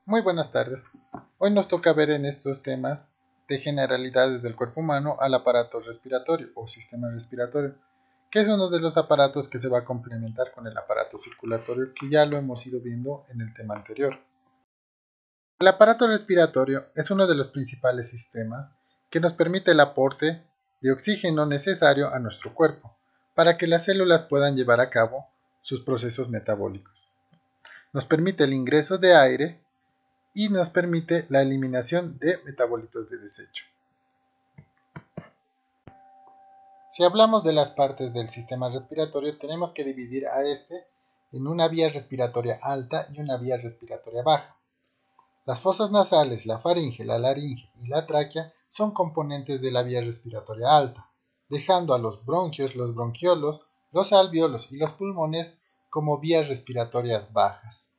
Muy buenas tardes. Hoy nos toca ver en estos temas de generalidades del cuerpo humano al aparato respiratorio o sistema respiratorio, que es uno de los aparatos que se va a complementar con el aparato circulatorio que ya lo hemos ido viendo en el tema anterior. El aparato respiratorio es uno de los principales sistemas que nos permite el aporte de oxígeno necesario a nuestro cuerpo para que las células puedan llevar a cabo sus procesos metabólicos. Nos permite el ingreso de aire y nos permite la eliminación de metabolitos de desecho. Si hablamos de las partes del sistema respiratorio, tenemos que dividir a este en una vía respiratoria alta y una vía respiratoria baja. Las fosas nasales, la faringe, la laringe y la tráquea son componentes de la vía respiratoria alta, dejando a los bronquios, los bronquiolos, los alveolos y los pulmones como vías respiratorias bajas.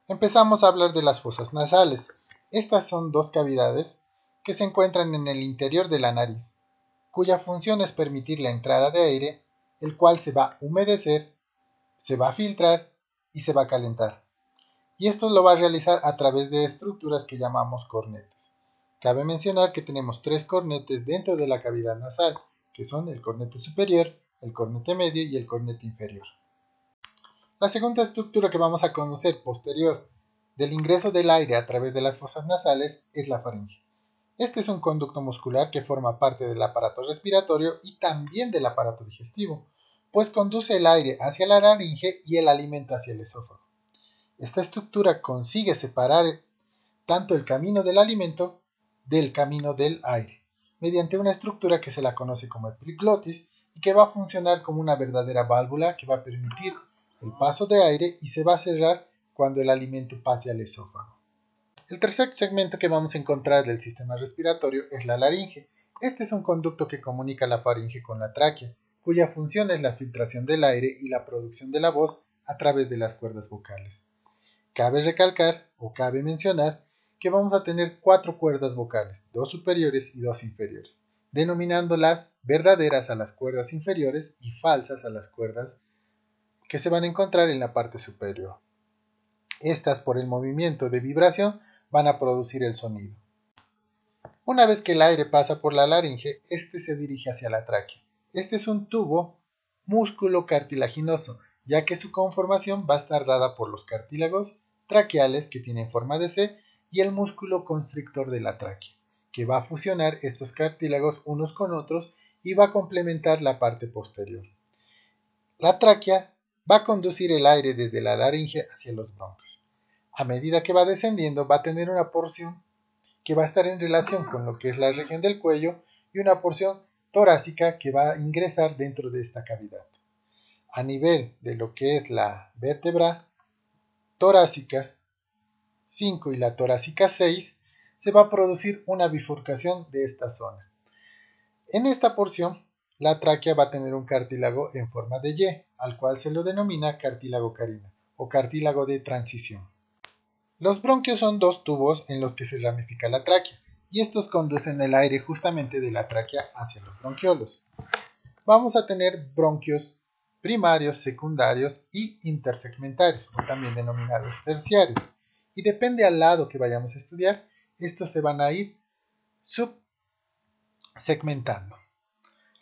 Empezamos a hablar de las fosas nasales. Estas son dos cavidades que se encuentran en el interior de la nariz, cuya función es permitir la entrada de aire, el cual se va a humedecer, se va a filtrar y se va a calentar. Y esto lo va a realizar a través de estructuras que llamamos cornetes. Cabe mencionar que tenemos tres cornetes dentro de la cavidad nasal, que son el cornete superior, el cornete medio y el cornete inferior. La segunda estructura que vamos a conocer posterior del ingreso del aire a través de las fosas nasales es la faringe. Este es un conducto muscular que forma parte del aparato respiratorio y también del aparato digestivo, pues conduce el aire hacia la laringe y el alimento hacia el esófago. Esta estructura consigue separar tanto el camino del alimento del camino del aire, mediante una estructura que se la conoce como epiglotis y que va a funcionar como una verdadera válvula que va a permitir el paso de aire y se va a cerrar cuando el alimento pase al esófago. El tercer segmento que vamos a encontrar del sistema respiratorio es la laringe. Este es un conducto que comunica la faringe con la tráquea, cuya función es la filtración del aire y la producción de la voz a través de las cuerdas vocales. Cabe recalcar o cabe mencionar que vamos a tener cuatro cuerdas vocales, dos superiores y dos inferiores, denominándolas verdaderas a las cuerdas inferiores y falsas a las cuerdas que se van a encontrar en la parte superior. Estas, por el movimiento de vibración, van a producir el sonido. Una vez que el aire pasa por la laringe, este se dirige hacia la tráquea. Este es un tubo músculo cartilaginoso, ya que su conformación va a estar dada por los cartílagos traqueales que tienen forma de C y el músculo constrictor de la tráquea, que va a fusionar estos cartílagos unos con otros y va a complementar la parte posterior. La tráquea va a conducir el aire desde la laringe hacia los bronquios. A medida que va descendiendo, va a tener una porción que va a estar en relación con lo que es la región del cuello y una porción torácica que va a ingresar dentro de esta cavidad. A nivel de lo que es la vértebra torácica 5 y la torácica 6, se va a producir una bifurcación de esta zona. En esta porción, la tráquea va a tener un cartílago en forma de Y, al cual se lo denomina cartílago carina o cartílago de transición. Los bronquios son dos tubos en los que se ramifica la tráquea, y estos conducen el aire justamente de la tráquea hacia los bronquiolos. Vamos a tener bronquios primarios, secundarios y intersegmentarios, o también denominados terciarios. Y depende al lado que vayamos a estudiar, estos se van a ir subsegmentando.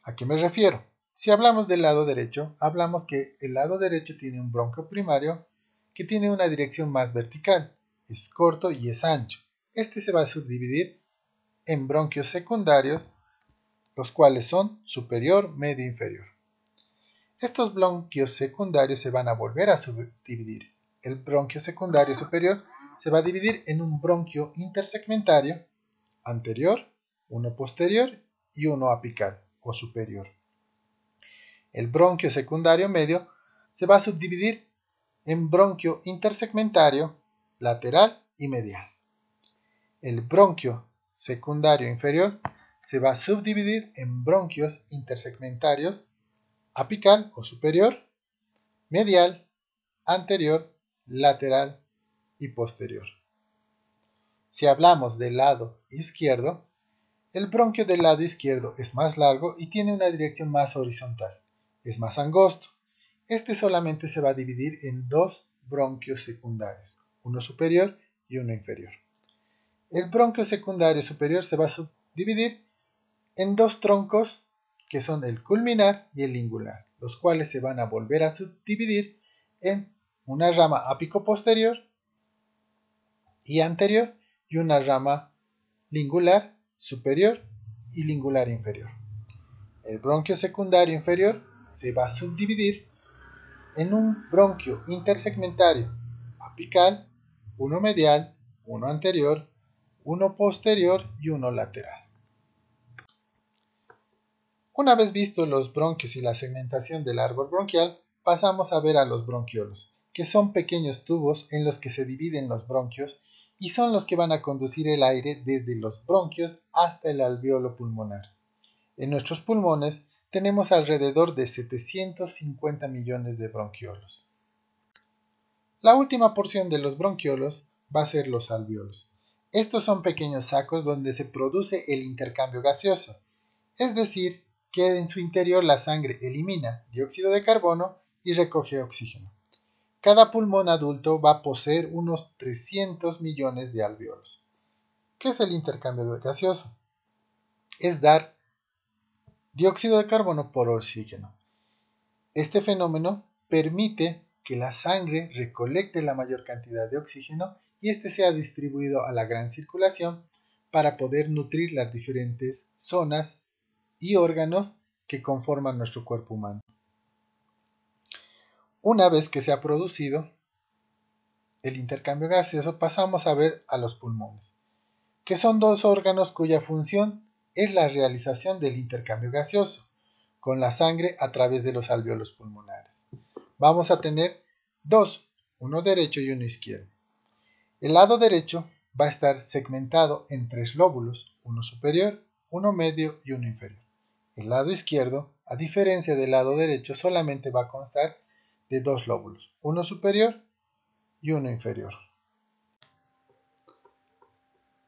¿A qué me refiero? Si hablamos del lado derecho, hablamos que el lado derecho tiene un bronquio primario que tiene una dirección más vertical, es corto y es ancho. Este se va a subdividir en bronquios secundarios, los cuales son superior, medio e inferior. Estos bronquios secundarios se van a volver a subdividir. El bronquio secundario superior se va a dividir en un bronquio intersegmentario anterior, uno posterior y uno apical o superior. El bronquio secundario medio se va a subdividir en bronquio intersegmentario lateral y medial. El bronquio secundario inferior se va a subdividir en bronquios intersegmentarios apical o superior, medial, anterior, lateral y posterior. Si hablamos del lado izquierdo, el bronquio del lado izquierdo es más largo y tiene una dirección más horizontal, es más angosto. Este solamente se va a dividir en dos bronquios secundarios, uno superior y uno inferior. El bronquio secundario superior se va a subdividir en dos troncos que son el culminar y el lingular, los cuales se van a volver a subdividir en una rama ápico posterior y anterior y una rama lingular superior y lingular inferior. El bronquio secundario inferior se va a subdividir en un bronquio intersegmentario apical, uno medial, uno anterior, uno posterior y uno lateral. Una vez vistos los bronquios y la segmentación del árbol bronquial, pasamos a ver a los bronquiolos, que son pequeños tubos en los que se dividen los bronquios y son los que van a conducir el aire desde los bronquios hasta el alveolo pulmonar. En nuestros pulmones tenemos alrededor de 750 millones de bronquiolos. La última porción de los bronquiolos va a ser los alveolos. Estos son pequeños sacos donde se produce el intercambio gaseoso, es decir, que en su interior la sangre elimina dióxido de carbono y recoge oxígeno. Cada pulmón adulto va a poseer unos 300 millones de alveolos. ¿Qué es el intercambio gaseoso? Es dar dióxido de carbono por oxígeno. Este fenómeno permite que la sangre recolecte la mayor cantidad de oxígeno y este sea distribuido a la gran circulación para poder nutrir las diferentes zonas y órganos que conforman nuestro cuerpo humano. Una vez que se ha producido el intercambio gaseoso, pasamos a ver a los pulmones, que son dos órganos cuya función es la realización del intercambio gaseoso con la sangre a través de los alveolos pulmonares. Vamos a tener dos, uno derecho y uno izquierdo. El lado derecho va a estar segmentado en tres lóbulos, uno superior, uno medio y uno inferior. El lado izquierdo, a diferencia del lado derecho, solamente va a constar de dos lóbulos, uno superior y uno inferior.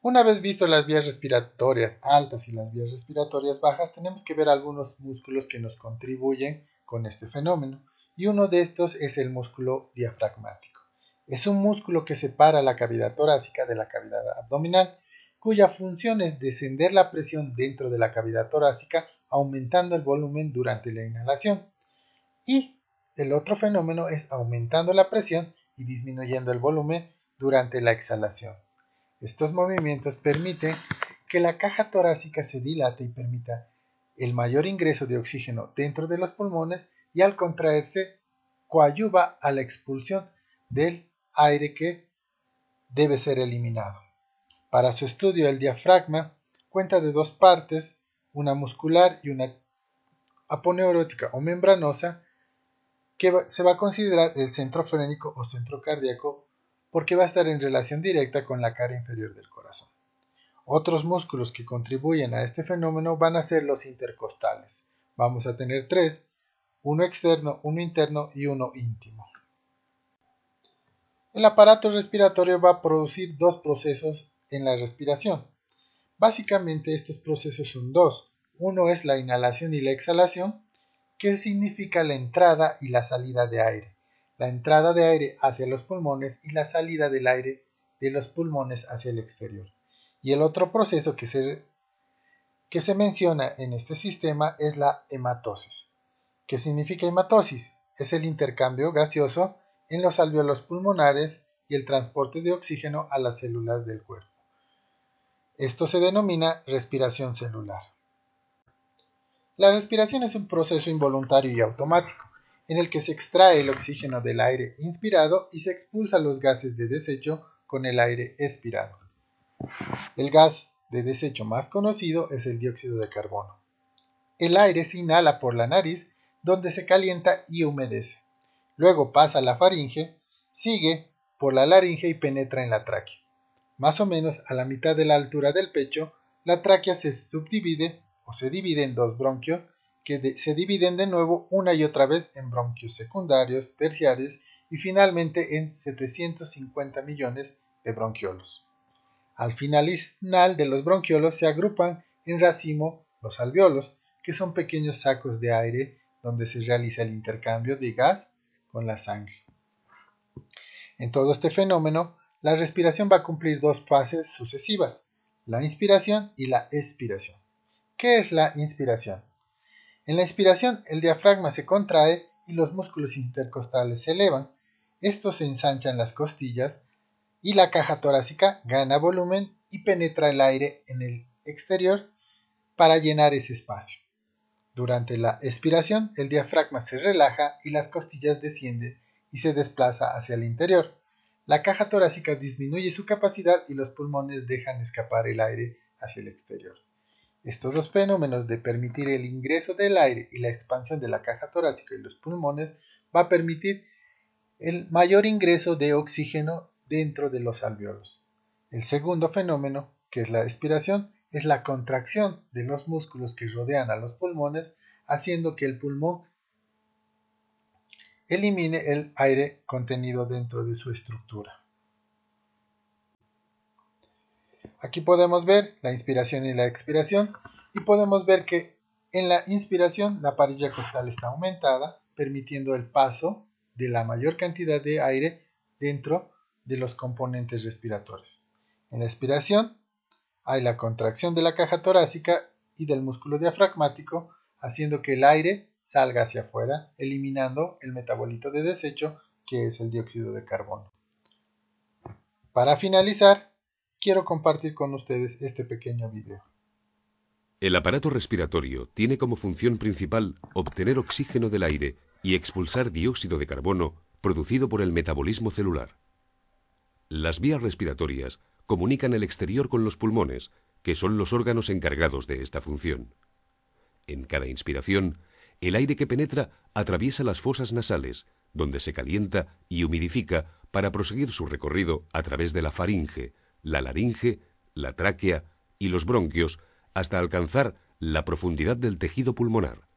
Una vez visto las vías respiratorias altas y las vías respiratorias bajas, tenemos que ver algunos músculos que nos contribuyen con este fenómeno, y uno de estos es el músculo diafragmático. Es un músculo que separa la cavidad torácica de la cavidad abdominal, cuya función es descender la presión dentro de la cavidad torácica, aumentando el volumen durante la inhalación. Y el otro fenómeno es aumentando la presión y disminuyendo el volumen durante la exhalación. Estos movimientos permiten que la caja torácica se dilate y permita el mayor ingreso de oxígeno dentro de los pulmones y al contraerse coadyuva a la expulsión del aire que debe ser eliminado. Para su estudio, el diafragma cuenta de dos partes, una muscular y una aponeurótica o membranosa, que se va a considerar el centro frénico o centro cardíaco porque va a estar en relación directa con la cara inferior del corazón. Otros músculos que contribuyen a este fenómeno van a ser los intercostales. Vamos a tener tres, uno externo, uno interno y uno íntimo. El aparato respiratorio va a producir dos procesos en la respiración. Básicamente estos procesos son dos. Uno es la inhalación y la exhalación, que significa la entrada y la salida de aire. La entrada de aire hacia los pulmones y la salida del aire de los pulmones hacia el exterior. Y el otro proceso que se menciona en este sistema es la hematosis. ¿Qué significa hematosis? Es el intercambio gaseoso en los alveolos pulmonares y el transporte de oxígeno a las células del cuerpo. Esto se denomina respiración celular. La respiración es un proceso involuntario y automático, en el que se extrae el oxígeno del aire inspirado y se expulsa los gases de desecho con el aire expirado. El gas de desecho más conocido es el dióxido de carbono. El aire se inhala por la nariz, donde se calienta y humedece. Luego pasa a la faringe, sigue por la laringe y penetra en la tráquea. Más o menos a la mitad de la altura del pecho, la tráquea se subdivide o se divide en dos bronquios que se dividen de nuevo una y otra vez en bronquios secundarios, terciarios y finalmente en 750 millones de bronquiolos. Al final de los bronquiolos se agrupan en racimo los alveolos, que son pequeños sacos de aire donde se realiza el intercambio de gas con la sangre. En todo este fenómeno, la respiración va a cumplir dos fases sucesivas, la inspiración y la expiración. ¿Qué es la inspiración? En la inspiración, el diafragma se contrae y los músculos intercostales se elevan. Estos se ensanchan las costillas y la caja torácica gana volumen y penetra el aire en el exterior para llenar ese espacio. Durante la expiración, el diafragma se relaja y las costillas descienden y se desplaza hacia el interior. La caja torácica disminuye su capacidad y los pulmones dejan escapar el aire hacia el exterior. Estos dos fenómenos de permitir el ingreso del aire y la expansión de la caja torácica y los pulmones va a permitir el mayor ingreso de oxígeno dentro de los alvéolos. El segundo fenómeno, que es la expiración, es la contracción de los músculos que rodean a los pulmones, haciendo que el pulmón elimine el aire contenido dentro de su estructura. Aquí podemos ver la inspiración y la expiración y podemos ver que en la inspiración la parilla costal está aumentada, permitiendo el paso de la mayor cantidad de aire dentro de los componentes respiratorios. En la expiración hay la contracción de la caja torácica y del músculo diafragmático, haciendo que el aire salga hacia afuera, eliminando el metabolito de desecho que es el dióxido de carbono. Para finalizar, quiero compartir con ustedes este pequeño video. El aparato respiratorio tiene como función principal obtener oxígeno del aire y expulsar dióxido de carbono producido por el metabolismo celular. Las vías respiratorias comunican el exterior con los pulmones, que son los órganos encargados de esta función. En cada inspiración, el aire que penetra atraviesa las fosas nasales, donde se calienta y humidifica para proseguir su recorrido a través de la faringe, la laringe, la tráquea y los bronquios hasta alcanzar la profundidad del tejido pulmonar.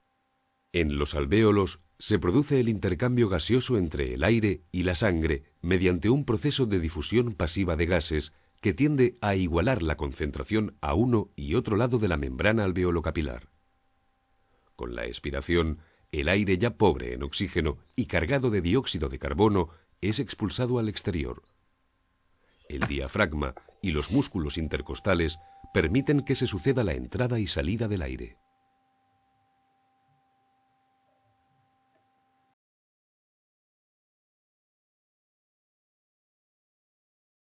En los alvéolos se produce el intercambio gaseoso entre el aire y la sangre mediante un proceso de difusión pasiva de gases que tiende a igualar la concentración a uno y otro lado de la membrana alveolocapilar. Con la expiración, el aire ya pobre en oxígeno y cargado de dióxido de carbono es expulsado al exterior. El diafragma y los músculos intercostales permiten que se suceda la entrada y salida del aire.